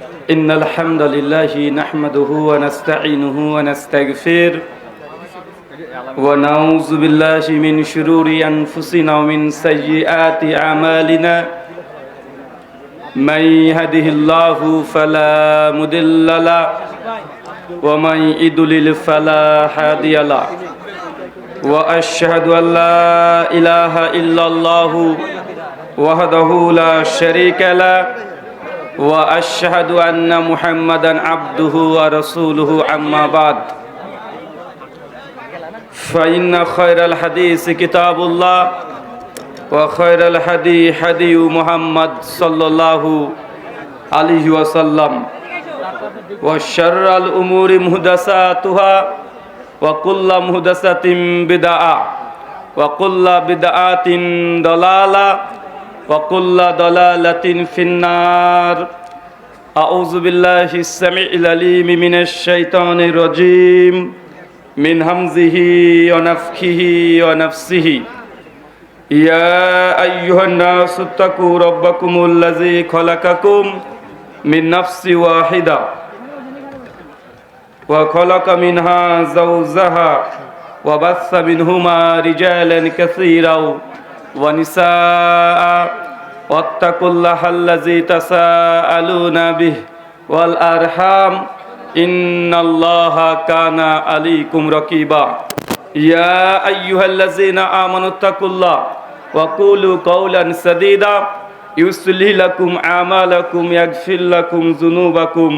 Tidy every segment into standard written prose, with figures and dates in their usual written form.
إن الحمد لله نحمده ونستعينه ونستغفر ونعوذ بالله من شرور أنفسنا ومن سيئات أعمالنا من يهده الله فلا مضل له ومن يضلل فلا هادي له وأشهد أن لا إله إلا الله وحده لا شريك له وأشهد أن محمدا عبده ورسوله أما بعد فإن خير الحديث كتاب الله وخير الهدي هدي محمد صلى الله عليه وسلم وشر الأمور محدثاتها وكل محدثة بدعة وكل بدعة ضلالة وكل ضلالة في النار أعوذ بالله السميع العليم من الشيطان الرجيم من همزه ونفخه ونفسه يا أيها الناس اتقوا ربكم الذي خلقكم من نفس واحدة وخلق منها زوجها وبث منهما رجالا كثيرا ونساء واتقوا الله الذي تساءلون به والأرحام إن الله كان عليكم رقيبا يا أيها الذين آمنوا اتقوا الله وقولوا قولا سديدا يصلح لكم أعمالكم يغفر لكم ذنوبكم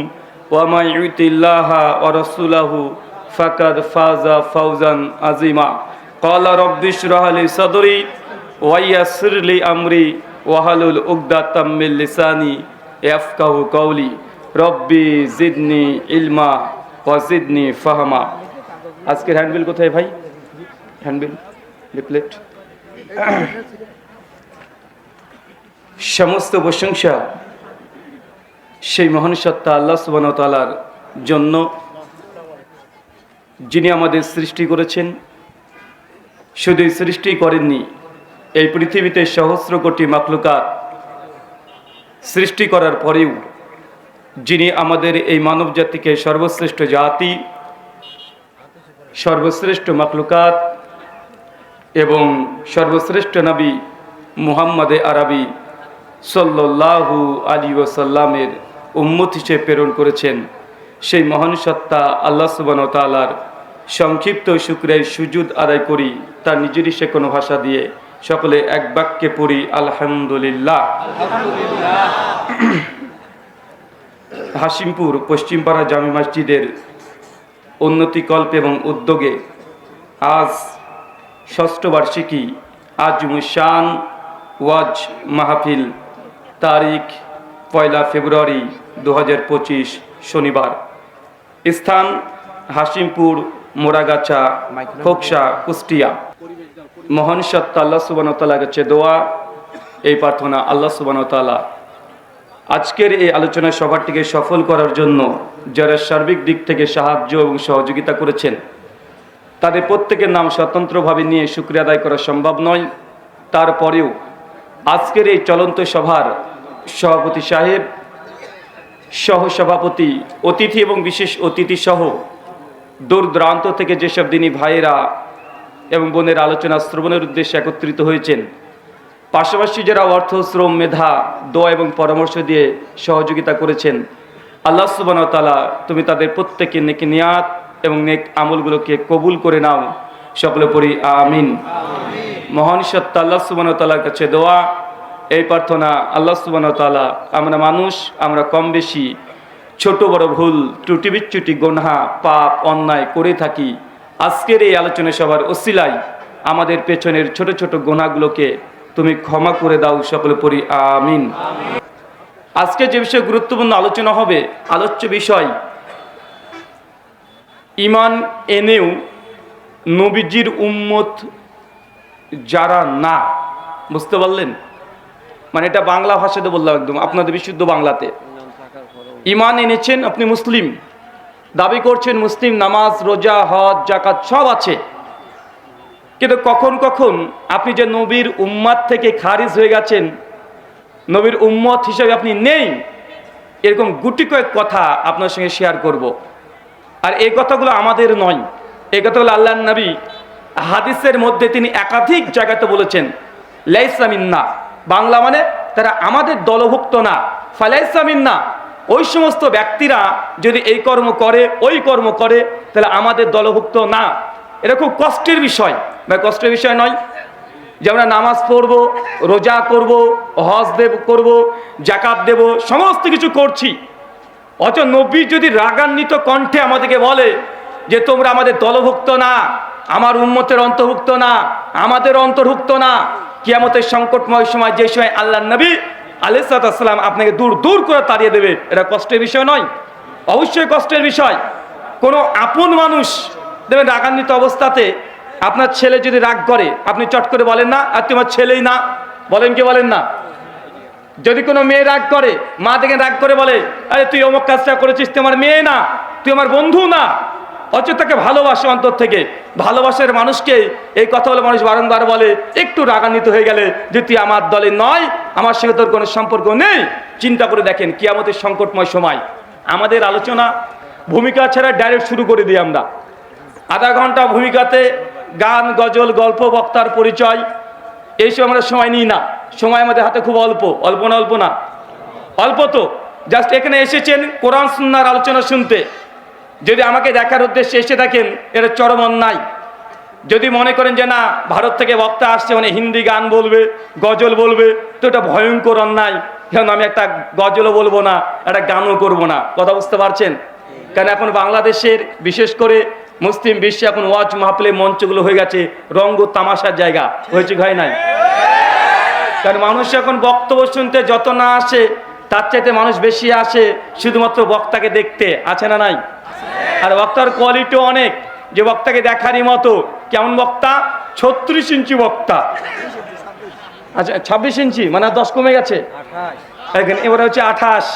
ومن يطع الله ورسوله فقد فاز فوزا عظيما قال رب اشرح لي صدري ويسر لي أمري واحلل عقدة من لساني يفقهوا قولي রব্বি জিদনি ইলমা ওয়াজিদনি ফাহমা। আজকের হ্যান্ডবিল কোথায় ভাই? Handbill leaflet. সমস্ত প্রশংসা সেই মহান সত্তা আল্লাহ সুবহানাহু ওয়া তাআলার জন্য, যিনি আমাদের সৃষ্টি করেছেন। শুধু সৃষ্টি করেননি, এই পৃথিবীতে সহস্র কোটি মাখলুকাত সৃষ্টি করার পরেও যিনি আমাদের এই মানব জাতিকে সর্বশ্রেষ্ঠ জাতি, সর্বশ্রেষ্ঠ মাখলুকাত এবং সর্বশ্রেষ্ঠ নবী মুহাম্মদে আরবি সাল্লাল্লাহু আলাইহি ওয়াসাল্লামের উম্মত হিসেবে প্রেরণ করেছেন, সেই মহান সত্তা আল্লাহ সুবহানাহু ওয়া তাআলার সংক্ষিপ্ত শুকরিয়া সুজুদ আদায় করি তার নিজেরই সে কোনো ভাষা দিয়ে। সকলে এক বাক্যে পড়ি আলহামদুলিল্লাহ। হাশিমপুর পশ্চিমপাড়া জামে মসজিদের উন্নতিকল্প এবং উদ্যোগে আজ ষষ্ঠ বার্ষিকী আজমুশান ওয়াজ মাহফিল, তারিখ 1 ফেব্রুয়ারি 2025 শনিবার, স্থান হাশিমপুর মোরাগাছা খোকসা কুষ্টিয়া। মহান সত্তা আল্লাহ সুবহানাহু ওয়া তাআলার কাছে দোয়া, এই প্রার্থনা আল্লাহ সুবহানাহু ওয়া তাআলা আজকের এই আলোচনা সভাটিকে সফল করার জন্য যারা সার্বিক দিক থেকে সাহায্য এবং সহযোগিতা করেছেন, তাদের প্রত্যেকের নাম স্বতন্ত্রভাবে নিয়ে শুকরিয়া আদায় করা সম্ভব নয়। তারপরেও আজকের এই চলন্ত সভার সভাপতি সাহেব, সহসভাপতি, অতিথি এবং বিশেষ অতিথি সহ দূর দূরান্ত থেকে যেসব দিনী ভাইয়েরা এবং বোনের আলোচনা শ্রবণের উদ্দেশ্যে একত্রিত হয়েছেন, পাশাপাশি যারা অর্থ, শ্রম, মেধা, দোয়া এবং পরামর্শ দিয়ে সহযোগিতা করেছেন, আল্লাহ সুবহানাহু ওয়া তাআলা তুমি তাদের প্রত্যেকের নেক নিয়াত এবং নেক আমলগুলোকে কবুল করে নাও। সকলে পড়ি আমিন। মহান সত্তা আল্লাহ সুবহানাহু ওয়া তাআলার কাছে দোয়া, এই প্রার্থনা আল্লাহ সুবহানাহু ওয়া তাআলা আমরা মানুষ, আমরা কম বেশি ছোট বড় ভুল ত্রুটি বিচ্যুতি গুনাহ পাপ অন্যায় করে থাকি। আজকের এই আলোচনা সভার ওসিলায় আমাদের পেছনের ছোট ছোট গুনাহগুলোকে তুমি ক্ষমা করে দাও। সকলে পড়ি আমিন। আজকে যে বিষয়ে গুরুত্বপূর্ণ আলোচনা হবে, আলোচ্য বিষয় ঈমান এনেও নবীজির উম্মত যারা না। বুঝতে পারলেন? মানে এটা বাংলা ভাষাতে বললাম, একদম আপনাদের বিশুদ্ধ বাংলাতে। ঈমান এনেছেন, আপনি মুসলিম, দাবি করছেন মুসলিম, নামাজ, রোজা, হজ, যাকাত সব আছে, কিন্তু কখন কখন আপনি যে নবীর উম্মত থেকে খারিজ হয়ে গেছেন, নবীর উম্মত হিসেবে আপনি নেই, এরকম গুটি কয়েক কথা আপনার সঙ্গে শেয়ার করব। আর এই কথাগুলো আমাদের নয়, এই কথাগুলো আল্লাহর নবী হাদিসের মধ্যে তিনি একাধিক জায়গাতে বলেছেন, লাইসা মিন্না, বাংলা মানে তারা আমাদের দলভুক্ত না, ফালাইসা মিন্না, ওই সমস্ত ব্যক্তিরা যদি এই কর্ম করে ওই কর্ম করে তাহলে আমাদের দলভুক্ত না। এটা খুব কষ্টের বিষয়, কষ্টের বিষয় নয় যে আমরা নামাজ পড়বো, রোজা করব, হজ করব, জাকাত দেব, সমস্ত কিছু করছি, অথচ নবী যদি রাগান্বিত কণ্ঠে আমাদেরকে বলে যে তোমরা আমাদের দলভুক্ত না, আমার উম্মতের অন্তর্ভুক্ত না, আমাদের অন্তর্ভুক্ত না, কিয়ামতের সংকটময় সময় যে সময় আল্লাহর নবী আলাইহিস সালাম আপনাকে দূর দূর করে তাড়িয়ে দেবে, এটা কষ্টের বিষয় নয়? অবশ্যই কষ্টের বিষয়। কোনো আপন মানুষ দেখবেন রাগান্বিত অবস্থাতে, আপনার ছেলে যদি রাগ করে আপনি চট করে বলেন না আর তোমার ছেলেই না, বলেন কি বলেন না? যদি কোনো মেয়ে রাগ করে, মা দেখেন রাগ করে বলে আরে তুই অমুক কাজটা করেছিস, তুই আমার মেয়ে না, তুই আমার বন্ধু না, অথচ তাকে ভালোবাসে অন্তর থেকে। ভালোবাসার মানুষকে এই কথা বলে মানুষ বারংবার বলে, একটু রাগান্বিত হয়ে গেলে যে তুই আমার দলে নয়, আমার সঙ্গে তোর কোনো সম্পর্ক নেই। চিন্তা করে দেখেন কিয়ামতের সংকটময় সময় আমাদের আলোচনা ভূমিকা ছাড়া ডাইরেক্ট শুরু করে দিই আমরা। আধা ঘন্টা ভূমিকাতে গান, গজল, গল্প, বক্তার পরিচয়, এইসব আমরা সময় নিই না। সময় আমাদের হাতে খুব অল্প, অল্প না অল্প না অল্প তো। জাস্ট এখানে এসেছেন কোরআন সুন্নাহর আলোচনা শুনতে। যদি আমাকে দেখার উদ্দেশ্যে এসে থাকেন এটা চরম অন্যায়। যদি মনে করেন যে না ভারত থেকে বক্তা আসছে মানে হিন্দি গান বলবে, গজল বলবে, তো এটা ভয়ঙ্কর অন্যায়। কারণ আমি একটা গজলও বলবো না, একটা গানও করবো না। কথা বুঝতে পারছেন? কারণ এখন বাংলাদেশের বিশেষ করে মুসলিম বিশ্বে এখন ওয়াজ মাহফিলের মঞ্চগুলো হয়ে গেছে রঙ্গ তামাশার জায়গা, হয়েছে হয় নাই? কারণ মানুষ এখন বক্তব্য শুনতে যত না আসে তার চাইতে মানুষ বেশি আসে শুধুমাত্র বক্তাকে দেখতে, আছে না নাই? আর বক্তার কোয়ালিটিও অনেক, যে বক্তাকে দেখারই মতো। কেমন বক্তা? 36 ইঞ্চি বক্তা। আচ্ছা 26 ইঞ্চি মানে 10 কমে গেছে, এবারে হচ্ছে 28।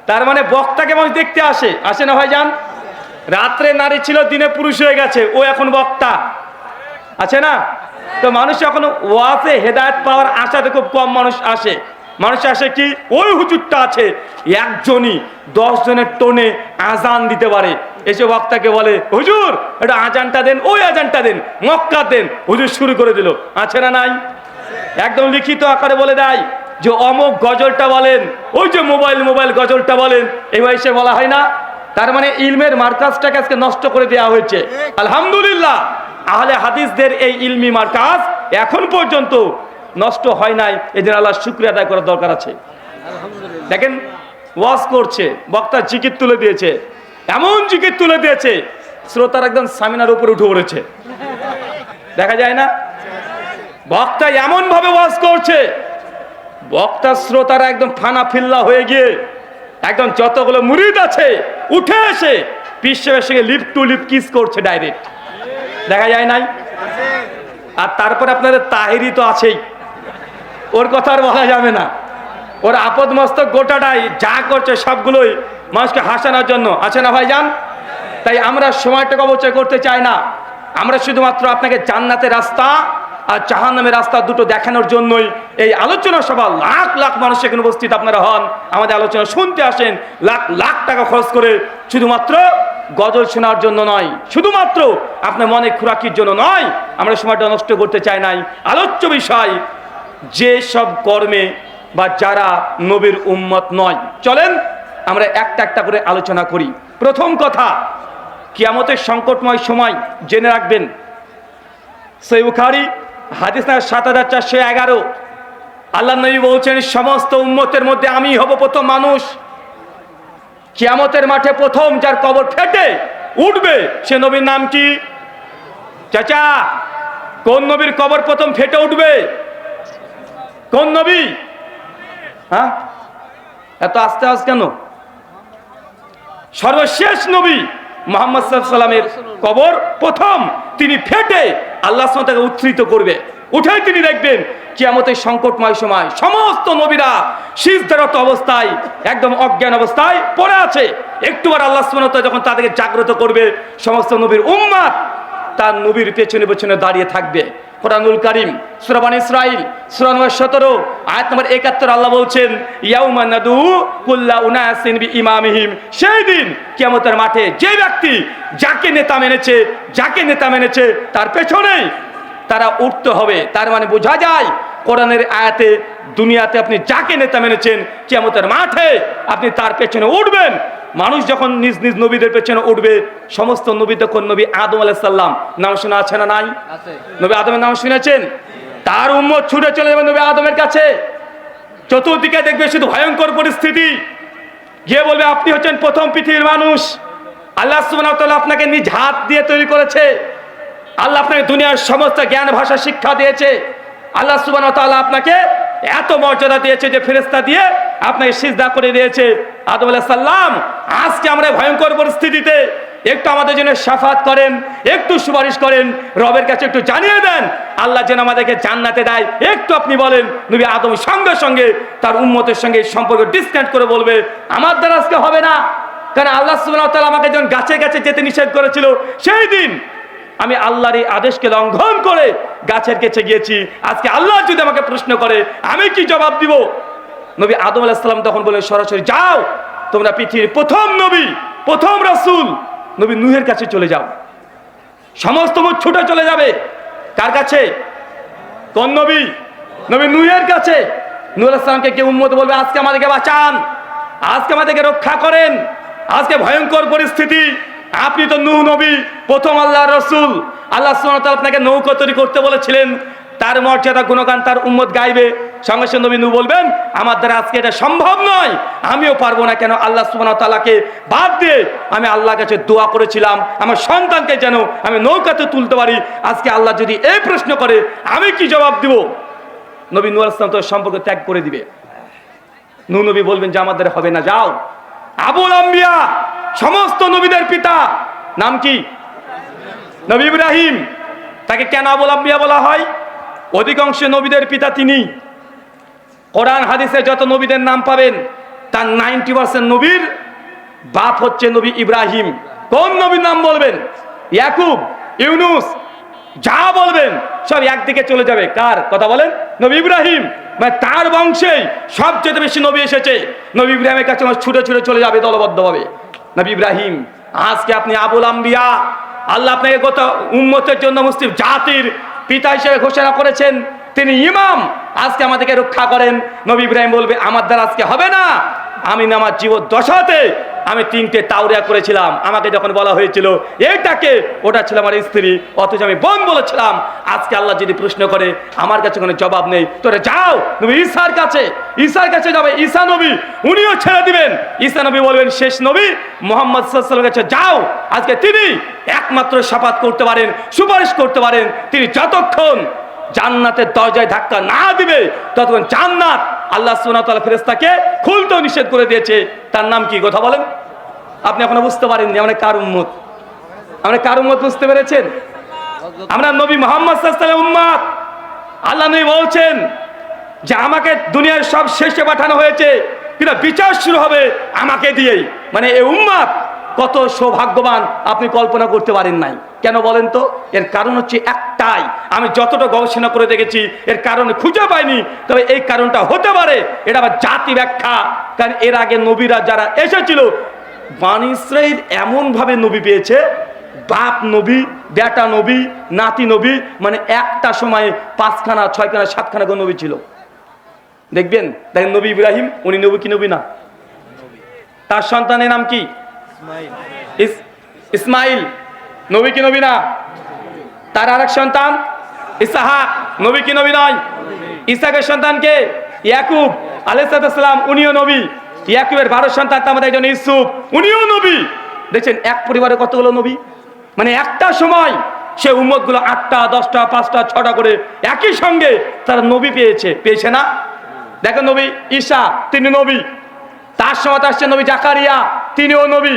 তার মানে বক্তাকে মানুষ দেখতে আসে, আসে না ভাইজান? রাত্রে নারী ছিল, দিনে পুরুষ হয়ে গেছে, ও এখন বক্তা, আছে না? তো মানুষ এখন ওয়াজে হেদায়েত পাওয়ার আশাতে খুব কম মানুষ আসে। মানুষ আসে কি, ওই হুজুরটা আছে একজনই 10 জনের টোনে আজান দিতে পারে, এসে বক্তাকে বলে হুজুর এটা আজানটা দেন, ওই আজানটা দেন, মক্কা দেন, হুজুর শুরু করে দিল, আছে না নাই? একদম লিখিত আকারে বলে দেয় যে অমুক গজলটা বলেন, ওই যে মোবাইল গজলটা বলেন, এবার এসে বলা হয় না? তার মানে ইলমের মার্কাজটাকে আজকে নষ্ট করে দেওয়া হয়েছে। আলহামদুলিল্লাহ আহলে হাদিসদের এই ইলমি মার্কাজ এখন পর্যন্ত নষ্ট হয় নাই, এদের আল্লাহর শুকরিয়া আদায় করার দরকার আছে। দেখেন ওয়াজ করছে, বক্তা জিকির তুলে দিয়েছে, এমন জিকির তুলে দিয়েছে শ্রোতার একদম সামিনার উপরে উঠে পড়েছে, দেখা যায় না? বক্তা এমন ভাবে ওয়াজ করছে, বক্তা শ্রোতারা একদম ফানা ফিল্লা হয়ে গিয়ে একদম যতগুলো মুরিদ আছে উঠে এসে পীর সাহেবের সঙ্গে লিপ টু লিপ কিস করছে ডাইরেক্ট, দেখা যায় নাই? আর তারপর আপনাদের তাহেরি তো আছেই, ওর কথা আর বলা যাবে না। ওর আপদ মস্তক গোটাটাই যা করছে সবগুলোই মানুষকে হাসানোর জন্য, আছে না ভাইজান? তাই আমরা সময়টাকে অবচয় করতে চাই না। আমরা শুধুমাত্র আপনাকে জান্নাতের রাস্তা আর জাহান্নামের রাস্তা দুটো দেখানোর জন্যই এই আলোচনা সভা, লাখ লাখ মানুষ এখানে উপস্থিত আপনারা হন, আমাদের আলোচনা শুনতে আসেন, লাখ লাখ টাকা খরচ করে, শুধুমাত্র গজল শোনার জন্য নয়, শুধুমাত্র আপনার মনে খোরাকির জন্য নয়। আমরা সময়টা নষ্ট করতে চাই নাই। আলোচ্য বিষয় যে সব কর্মে বা যারা নবীর উম্মত নয়। চলেন আমরা একটা একটা করে আলোচনা করি। প্রথম কথা, কিয়ামতের সংকটময় সময় জেনে রাখবেন, সহিহ বুখারী হাদিস নাম্বার 7411, আল্লাহ নবী বলছেন সমস্ত উম্মতের মধ্যে আমি হব প্রথম মানুষ। কিয়ামতের মাঠে প্রথম যার কবর ফেটে উঠবে সে নবীর নাম কি? চাচা, কোন নবীর কবর প্রথম ফেটে উঠবে? কোন নবী? হ্যাঁ, এত আস্তে আস্তে কেন? সর্বশেষ নবী মুহাম্মদ সাল্লাল্লাহু আলাইহি ওয়াসাল্লামের কবর প্রথম তিনি ফেটে আল্লাহ সুবহানাহু ওয়া তাআলা উত্থিত করবে, উঠে তিনি দেখবেন কিয়ামতের সংকটময় সময় সমস্ত নবীরা সিজদারত অবস্থায় একদম অজ্ঞান অবস্থায় পড়ে আছে। একটুবার আল্লাহ সুবহানাহু ওয়া তাআলা যখন তাদেরকে জাগ্রত করবে, সমস্ত নবীর উম্মত তার নবীর পেছনে পেছনে দাঁড়িয়ে থাকবে। কুরআনুল কারীম সূরা বনী ইসরাঈল সূরা নম্বর 17 আয়াত নম্বর 71 আল্লাহ বলছেন ইয়াউমা নাদু কুল্লা উনাসিন বিইমামিহিম। সেই দিন কিয়ামতের মাঠে যে ব্যক্তি যাকে নেতা মেনেছে তার পেছনেই তারা উঠতে হবে। তার মানে বোঝা যায় কোরআনের আয়াতে দুনিয়াতে আপনি যাকে নেতা মেনেছেন কিয়ামতের মাঠে আপনি তার পেছনে উঠবেন। মানুষ যখন নিজ নিজ নবীদের পেছনে উঠবে, সমস্ত নবী তখন নবী আদম আলাইহিস সালাম নাম শোনা আছে না নাই? নবী আদমের নাম শুনেছেন? তার উম্মত ছুটে চলে যাবে নবী আদমের কাছে। চতুর্দিকে দেখবে শুধু ভয়ঙ্কর পরিস্থিতি, গিয়ে বলবে আপনি হচ্ছেন প্রথম পৃথিবীর মানুষ। আল্লাহ সুবহানাহু ওয়া তাআলা আপনাকে নিজ হাত দিয়ে তৈরি করেছে। আল্লাহ আপনাকে দুনিয়ার সমস্ত জ্ঞান ভাষা শিক্ষা দিয়েছে। আল্লাহ সুবহানাহু ওয়া তাআলা আপনাকে এত মর্যাদা দিয়েছে যে ফেরেশতা দিয়ে আপনাকে সিজদা করে দিয়েছে। আদম আলাইহিস সালাম, আজকে আমরা ভয়ঙ্কর পরিস্থিতিতে একটু আমাদের জন্য শাফাত করেন, একটু সুপারিশ করেন, রবের কাছে একটু জানিয়ে দেন আল্লাহ যেন আমাদেরকে জান্নাতে দেয়। একটু আপনি বলেন। নবী আদম সঙ্গে সঙ্গে তার উম্মতের সঙ্গে সম্পর্ক ডিসকানেক্ট করে বলবে আমার দ্বারা আজকে হবে না। কারণ আল্লাহ সুবহানাহু ওয়া তাআলা আমাকে যখন গাছে গাছে যেতে নিষেধ করেছিল, সেই দিন আমি আল্লাহর এই আদেশকে লঙ্ঘন করে গাছের কাছে গিয়েছি। আজকে আল্লাহ যদি আমাকে প্রশ্ন করে আমি কি জবাব দিব? নবী আদম আলাইহিস সালাম তখন বলে সরাসরি যাও, তোমরা পৃথিবীর প্রথম নবী, প্রথম রাসূল নবী নূহের কাছে চলে যাও। সমস্ত মুখ ছুটে চলে যাবে কার কাছে? কোন নবী? নবী নূহের কাছে। নূহ আলাইহিস সালামকে কে উম্মত বলবে আজকে আমাদেরকে বাঁচান, আজকে আমাদেরকে রক্ষা করেন, আজকে ভয়ঙ্কর পরিস্থিতি। আপনি তো নূহ নবী, প্রথম আল্লাহর রাসূল। আল্লাহ সুবহানাহু ওয়া তাআলা আপনাকে নৌকা তৈরি করতে বলেছিলেন। তার মর্যাদা গুণগান তার উম্মত গাইবে। সঙ্গে সঙ্গে নবী নূহ বলবেন আমার দ্বারা আজকে এটা সম্ভব নয়, আমিও পারবো না। কেন? আল্লাহ সুবহানাহু ওয়া তাআলাকে বাদ দিয়ে আমি আল্লাহর কাছে দোয়া করেছিলাম আমার সন্তানকে যেন আমি নৌকাতে তুলতে পারি। আজকে আল্লাহ যদি এই প্রশ্ন করে আমি কি জবাব দিব? নবী নূহ আলাইহিস সালাম তো সম্পর্ক ত্যাগ করে দিবে। নূহ নবী বলবেন যে আমার দ্বারা হবে না, যাও। আবুল আম্বিয়া, সমস্ত নবীদের পিতা, নাম কি? নবী ইব্রাহিম। তাকে কেন আবুল আম্বিয়া বলা হয়? অধিকাংশ নবীদের পিতা তিনি। কোরআন হাদিসে যত নবীদের নাম পাবেন তার 90% নবীর বাপ হচ্ছে নবী ইব্রাহিম। কোন নবীর নাম বলবেন? ইয়াকুব, ইউনুস, যা বলবেন সব একদিকে চলে যাবে। কার কথা বলেন? নবী ইব্রাহিম। মানে তার বংশেই সবচেয়ে বেশি নবী এসেছে। নবী ইব্রাহিমের কাছে ছুটে ছুটে চলে যাবে দলবদ্ধভাবে। নবী ইব্রাহিম। আজকে আপনি আবুল আম্বিয়া, আল্লাহ আপনাকে গত উম্মতের জন্য মুসলিম জাতির পিতা হিসেবে ঘোষণা করেছেন, তিনি ইমাম। আজকে আমাদেরকে রক্ষা করেন। নবী ইব্রাহিম বলবে আমার দ্বারা আজকে হবে না। আমি আমার জীবদ্দশাতে আমি 3টে তাওরিয়া করেছিলাম। আমাকে যখন বলা হয়েছিল এইটাকে, ওটা ছিল আমার স্ত্রী, অথচ আমি বোন বলেছিলাম। আজকে আল্লাহ যদি প্রশ্ন করে আমার কাছে কোনো জবাব নেই, তোরা যাও নবী ঈসার কাছে যাবে। ঈসা নবী, উনিও ছেড়ে দিবেন। ঈসা নবী বলবেন শেষ নবী মুহাম্মদ সাল্লাল্লাহু আলাইহি ওয়াসাল্লামের কাছে যাও। আজকে তিনি একমাত্র শাফাত করতে পারেন, সুপারিশ করতে পারেন। তিনি যতক্ষণ জান্নাতের দরজায় ধাক্কা না দিবে ততক্ষণ জান্নাত আল্লাহ সুবহানাহু ওয়া তাআলা ফেরেশতাকে খুলতেও নিষেধ করে দিয়েছে। তার নাম কি কথা বলেন? আপনি এখনো বুঝতে পারেননি আমরা কার উম্মত। আমরা কার উম্মত বুঝতে পেরেছেন? আমরা নবী মুহাম্মদ সাল্লাল্লাহু আলাইহি ওয়াসাল্লামের উম্মত। আল্লাহ নবী বলছেন যে আমাকে দুনিয়ার সব শেষে পাঠানো হয়েছে, কিন্তু বিচার শুরু হবে আমাকে দিয়েই। মানে এই উম্মত কত সৌভাগ্যবান আপনি কল্পনা করতে পারেন নাই। কেন বলেন তো? এর কারণ হচ্ছে একটাই, আমি যতটা গবেষণা করে দেখেছি এর কারণ খুঁজে পাইনি। তবে এই কারণটা হতে পারে, এটা আবার জাতি ব্যাখ্যা। কারণ এর আগে নবীরা যারা এসেছিল, বনী ইসরাঈল এমনভাবে নবী পেয়েছে, বাপ নবী, বেটা নবী, নাতি নবী, মানে একটা সময়ে 5খানা 6খানা 7খানা নবী ছিল। দেখবেন নবী ইব্রাহিম, উনি নবী কি নবী না? তার সন্তানের নাম কি? ইসমাইল। নবী কি নবী না? তার আরেক সন্তান ইসহাক, নবী কি নবী নয়? ইসহাকের সন্তানকে ইয়াকুব আলাইহিস সালাম, উনিও নবী। ইয়াকুবের 12 সন্তান, তার মধ্যে একজন ইউসুফ, উনিও নবী। দেখছেন এক পরিবারে কতগুলো নবী। মানে একটা সময় সে উম্মতগুলো 8টা 10টা 5টা 6টা করে একই সঙ্গে তারা নবী পেয়েছে না? দেখেন নবী ঈসা, তিনি নবী। তার সময় আসছে নবী জাকারিয়া, তিনিও নবী।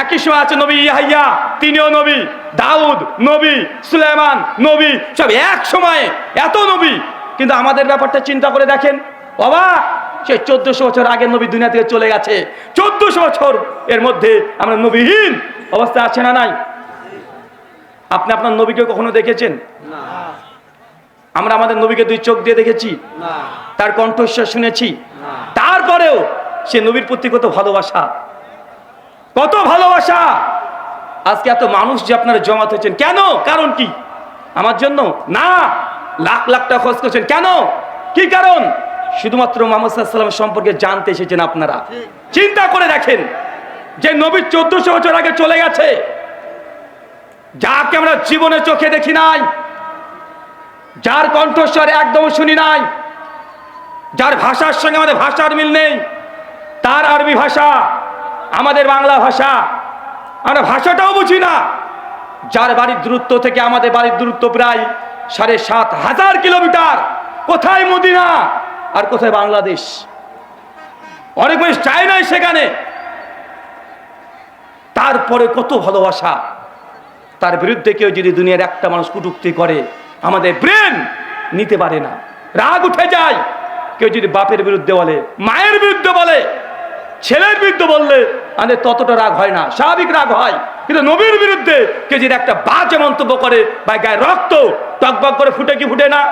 একই সময় আছে নবী ইয়াহইয়া, তিনিও নবী। দাউদ নবী, সুলাইমান নবী, সব এক সময়ে এত নবী। কিন্তু আমাদের ব্যাপারটা চিন্তা করে দেখেন, বাবা সে 1400 বছর আগের নবী দুনিয়া থেকে চলে গেছে। 1400 বছর এর মধ্যে আমরা নবীহীন অবস্থা আছে না নাই? আপনি আপনার নবীকে কখনো দেখেছেন? আমরা আমাদের নবীকে দুই চোখ দিয়ে দেখেছি, তার কণ্ঠস্বর শুনেছি, তারপরেও সে নবীর প্রতি কত ভালোবাসা, কত ভালোবাসা। আজকে এত মানুষ যে আপনারা জমাত হয়েছেন কেন? কারণ কি? আমার জন্য না, লাখ লাখ টাকা খরচ করছেন কেন? কি কারণ? শুধুমাত্র মুহাম্মদ সাল্লাল্লাহু আলাইহি ওয়াসাল্লাম সম্পর্কে জানতে এসেছেন আপনারা। চিন্তা করে দেখেন, যে নবী 1400 বছর আগে চলে গেছে, যাকে আমরা জীবনে চোখে দেখি নাই, যার কণ্ঠস্বর একদম শুনি নাই, যার ভাষার সঙ্গে আমাদের ভাষার মিল নেই, তার আরবি ভাষা, আমাদের বাংলা ভাষা, আমরা ভাষাটাও বুঝি না, যার বাড়ির দূরত্ব থেকে আমাদের বাড়ির দূরত্ব প্রায় ৭,৫০০ কিলোমিটার। কোথায় মদিনা আর কোথায় বাংলাদেশ? অনেক মানুষ চায় নাই সেখানে, তারপরে কত ভালোবাসা। তার বিরুদ্ধে কেউ যদি দুনিয়ার একটা মানুষ কটূক্তি করে, আমাদের ব্রেন নিতে পারে না, রাগ উঠে যায়। কেউ যদি বাপের বিরুদ্ধে বলে, মায়ের বিরুদ্ধে বলে, ছেলের বিরুদ্ধে বললে আমাদের ততটা রাগ হয় না, স্বাভাবিক রাগ হয়। কিন্তু নবীর বিরুদ্ধে কেউ যদি একটা বাজে মন্তব্য করে, বা গায়ে রক্ত টকবক করে ফুটে কি ফুটে না?